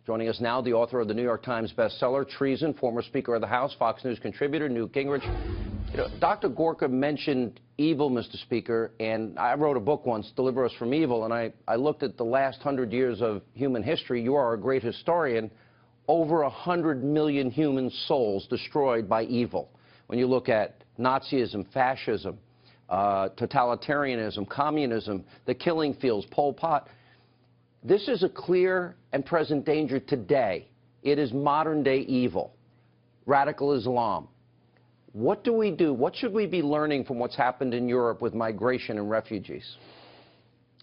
Joining us now, the author of the New York Times bestseller, Treason, former Speaker of the House, Fox News contributor, Newt Gingrich. You know, Dr. Gorka mentioned evil, Mr. Speaker, and I wrote a book once, Deliver Us from Evil, and I looked at the last 100 years of human history. You are a great historian. Over 100 million human souls destroyed by evil. When you look at Nazism, fascism, totalitarianism, communism, the killing fields, Pol Pot. This is a clear and present danger today. It is modern-day evil, radical Islam. What do we do? What should we be learning from what's happened in Europe with migration and refugees?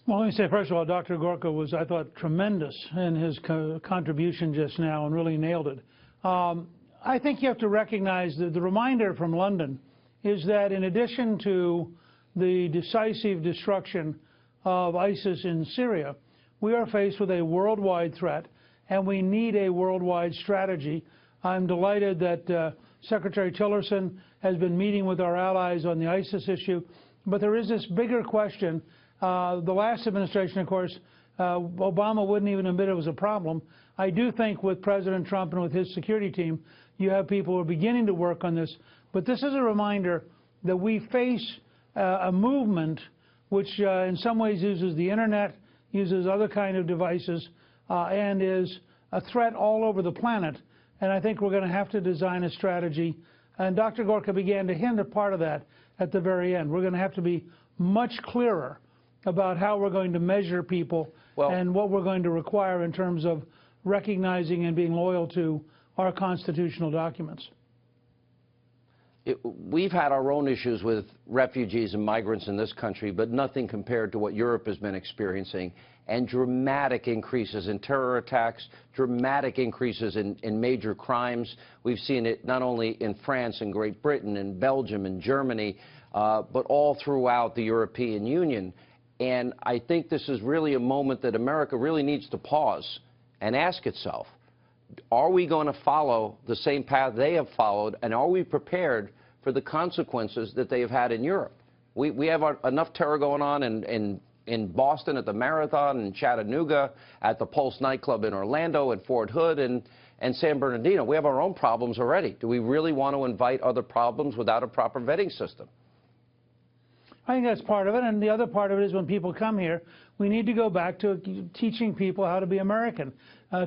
Well, let me say, first of all, Dr. Gorka was, I thought, tremendous in his contribution just now and really nailed it. I think you have to recognize that the reminder from London is that in addition to the decisive destruction of ISIS in Syria, we are faced with a worldwide threat, and we need a worldwide strategy. I'm delighted that Secretary Tillerson has been meeting with our allies on the ISIS issue, but there is this bigger question. The last administration, of course, Obama wouldn't even admit it was a problem. I do think with President Trump and with his security team, you have people who are beginning to work on this. But this is a reminder that we face a movement which in some ways uses the internet, uses other kind of devices, and is a threat all over the planet. And I think we're going to have to design a strategy. And Dr. Gorka began to hint at part of that at the very end. We're going to have to be much clearer about how we're going to measure people and what we're going to require in terms of recognizing and being loyal to our constitutional documents. We've had our own issues with refugees and migrants in this country, but nothing compared to what Europe has been experiencing, and dramatic increases in terror attacks, dramatic increases in major crimes. We've seen it not only in France and Great Britain and Belgium and Germany, but all throughout the European Union. And I think this is really a moment that America really needs to pause and ask itself, are we going to follow the same path they have followed, and are we prepared for the consequences that they have had in Europe? We have enough terror going on in Boston at the Marathon, in Chattanooga, at the Pulse nightclub in Orlando, at Fort Hood, and San Bernardino. We have our own problems already. Do we really want to invite other problems without a proper vetting system? I think that's part of it, and the other part of it is when people come here, we need to go back to teaching people how to be American,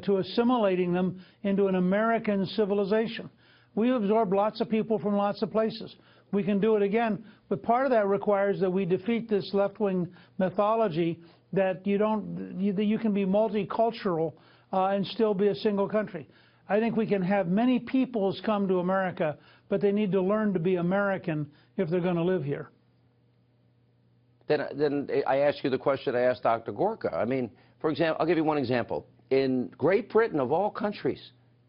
to assimilating them into an American civilization. We absorb lots of people from lots of places. We can do it again, but part of that requires that we defeat this left-wing mythology that you can be multicultural and still be a single country. I think we can have many peoples come to America, but they need to learn to be American if they're going to live here. Then I ask you the question I asked Dr. Gorka. I mean, for example, I'll give you one example. In Great Britain, of all countries,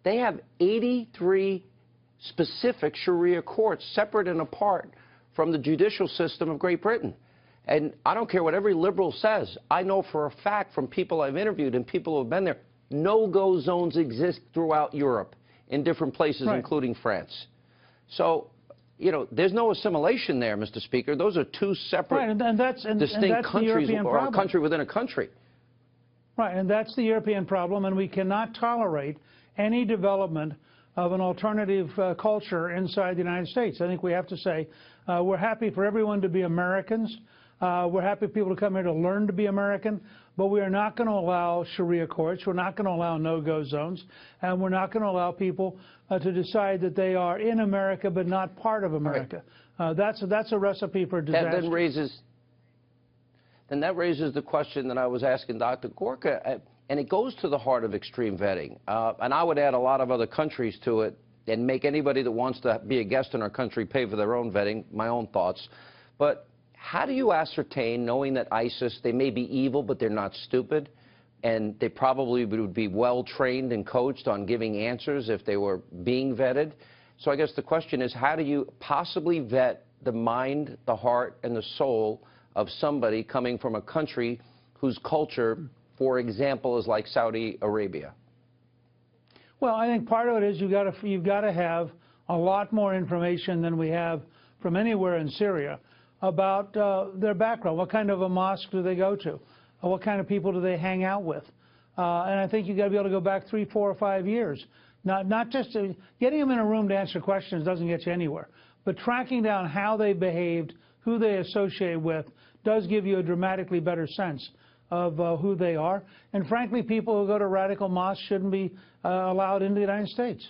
they have 83 specific Sharia courts, separate and apart from the judicial system of Great Britain. And I don't care what every liberal says. I know for a fact from people I've interviewed and people who have been there, no-go zones exist throughout Europe in different places, including France. So, you know, there's no assimilation there, Mr. Speaker. Those are two separate, distinct countries, or a country within a country. Right, and that's the European problem, and we cannot tolerate any development of an alternative culture inside the United States. I think we have to say we're happy for everyone to be Americans. We're happy for people to come here to learn to be American, but we are not going to allow Sharia courts. We're not going to allow no-go zones, and we're not going to allow people to decide that they are in America but not part of America. Right. That's a recipe for disaster. Then that raises the question that I was asking Dr. Gorka, and it goes to the heart of extreme vetting. And I would add a lot of other countries to it and make anybody that wants to be a guest in our country pay for their own vetting, my own thoughts. But how do you ascertain, knowing that ISIS, they may be evil, but they're not stupid, and they probably would be well-trained and coached on giving answers if they were being vetted? So I guess the question is, how do you possibly vet the mind, the heart, and the soul of somebody coming from a country whose culture, for example, is like Saudi Arabia? Well, I think part of it is you've got to have a lot more information than we have from anywhere in Syria about their background. What kind of a mosque do they go to? What kind of people do they hang out with? And I think you've got to be able to go back 3, 4, or 5 years. Not just getting them in a room to answer questions doesn't get you anywhere, but tracking down how they behaved, who they associate with, does give you a dramatically better sense of who they are. And frankly, people who go to radical mosques shouldn't be allowed into the United States.